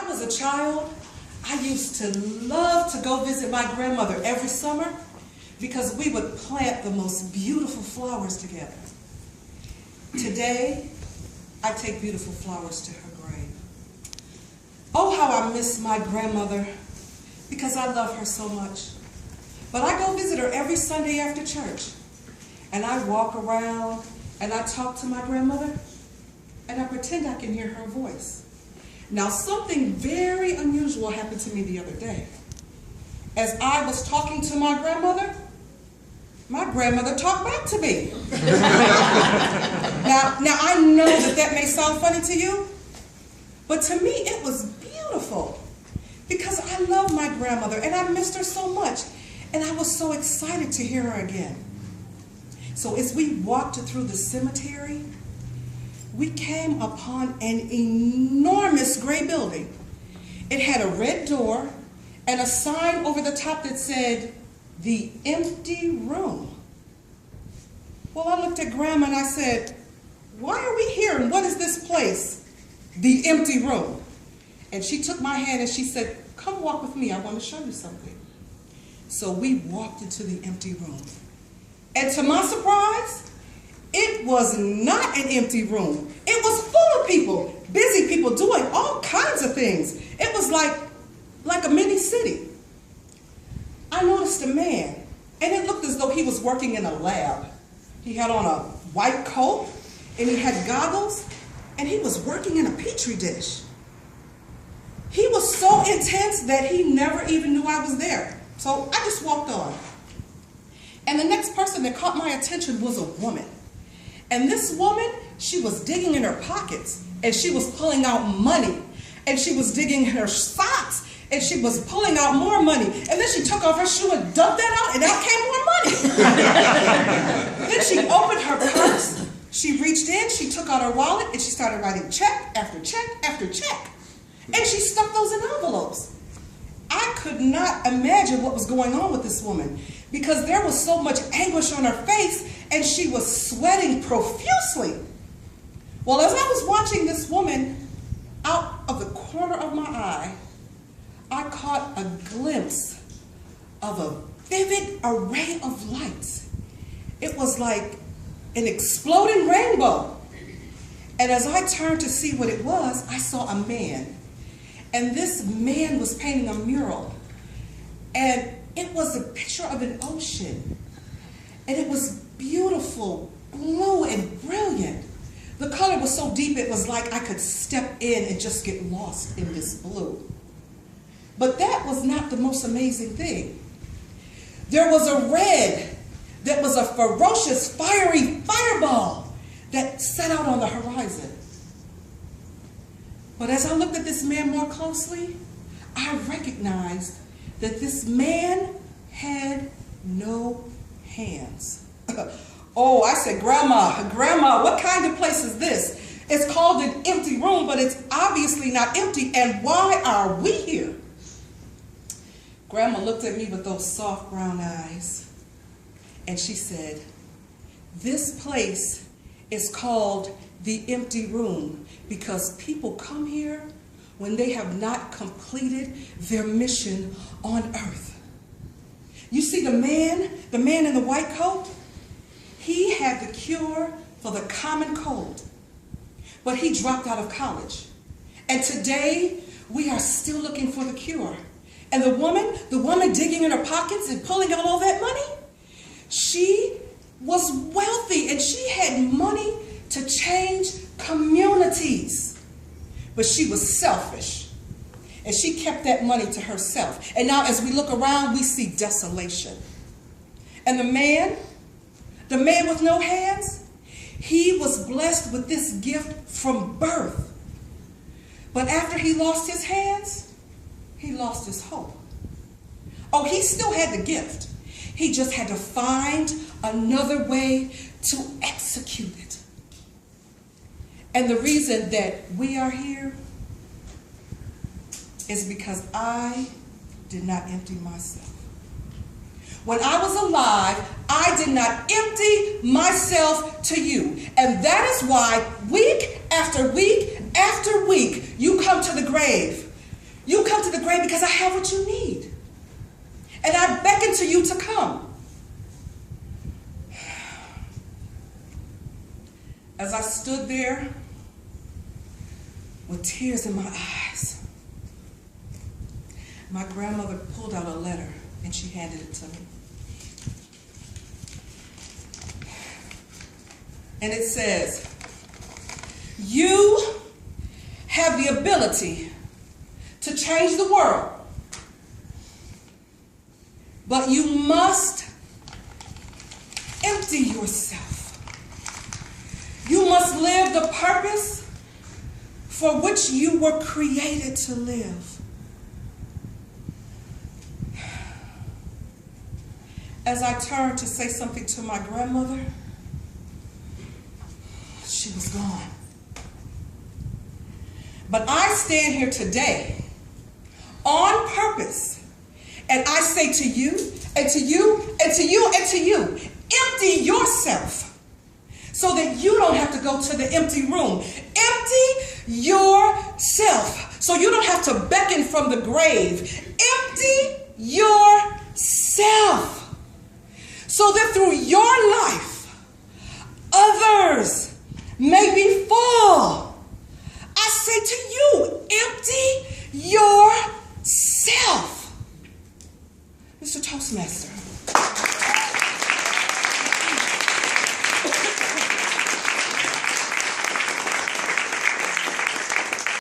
I was a child, I used to love to go visit my grandmother every summer because we would plant the most beautiful flowers together. Today, I take beautiful flowers to her grave. Oh, how I miss my grandmother because I love her so much. But I go visit her every Sunday after church. And I walk around and I talk to my grandmother and I pretend I can hear her voice. Now, something very unusual happened to me the other day. As I was talking to my grandmother talked back to me. Now I know that may sound funny to you, but to me it was beautiful because I love my grandmother and I missed her so much, and I was so excited to hear her again. So as we walked through the cemetery, we came upon an enormous gray building. It had a red door and a sign over the top that said, "The Empty Room." Well, I looked at Grandma and I said, "Why are we here and what is this place? The Empty Room." And she took my hand and she said, "Come walk with me, I want to show you something." So we walked into the empty room. And to my surprise, it was not an empty room. It was full of people, busy people doing all kinds of things. It was like a mini city. I noticed a man, and it looked as though he was working in a lab. He had on a white coat, and he had goggles, and he was working in a petri dish. He was so intense that he never even knew I was there. So I just walked on. And the next person that caught my attention was a woman. And this woman, she was digging in her pockets, and she was pulling out money, and she was digging in her socks, and she was pulling out more money. And then she took off her shoe and dumped that out, and out came more money. Then she opened her purse, she reached in, she took out her wallet, and she started writing check after check after check. And she stuck those in envelopes. I could not imagine what was going on with this woman because there was so much anguish on her face and she was sweating profusely. Well, as I was watching this woman, out of the corner of my eye, I caught a glimpse of a vivid array of lights. It was like an exploding rainbow. And as I turned to see what it was, I saw a man. And this man was painting a mural. And it was a picture of an ocean. And it was beautiful, blue and brilliant. The color was so deep it was like I could step in and just get lost in this blue. But that was not the most amazing thing. There was a red that was a ferocious, fiery fireball that set out on the horizon. But as I looked at this man more closely, I recognized that this man had no hands. Oh, I said, Grandma, what kind of place is this? It's called an empty room, but it's obviously not empty. And why are we here? Grandma looked at me with those soft brown eyes, and she said, "This place is called the empty room because people come here when they have not completed their mission on earth." You see the man in the white coat, he had the cure for the common cold, but he dropped out of college. And today we are still looking for the cure. And the woman digging in her pockets and pulling out all that money, she was wealthy and she had money to change communities. But she was selfish. And she kept that money to herself. And now as we look around, we see desolation. And the man with no hands, he was blessed with this gift from birth. But after he lost his hands, he lost his hope. Oh, he still had the gift. He just had to find another way to execute it. And the reason that we are here is because I did not empty myself. When I was alive, I did not empty myself to you. And that is why week after week after week, you come to the grave come to the grave because I have what you need. And I beckon to you to come. As I stood there with tears in my eyes, my grandmother pulled out a letter and she handed it to me. And it says, you have the ability to change the world, but you must empty yourself. You must live the purpose for which you were created to live. As I turned to say something to my grandmother, she was gone. But I stand here today on purpose, and I say to you, and to you, and to you, and to you, empty yourself so that you don't have to go to the empty room. Empty yourself so you don't have to beckon from the grave. Empty yourself so that through your life, others may be full. I say to you, empty yourself. Mr. Toastmaster,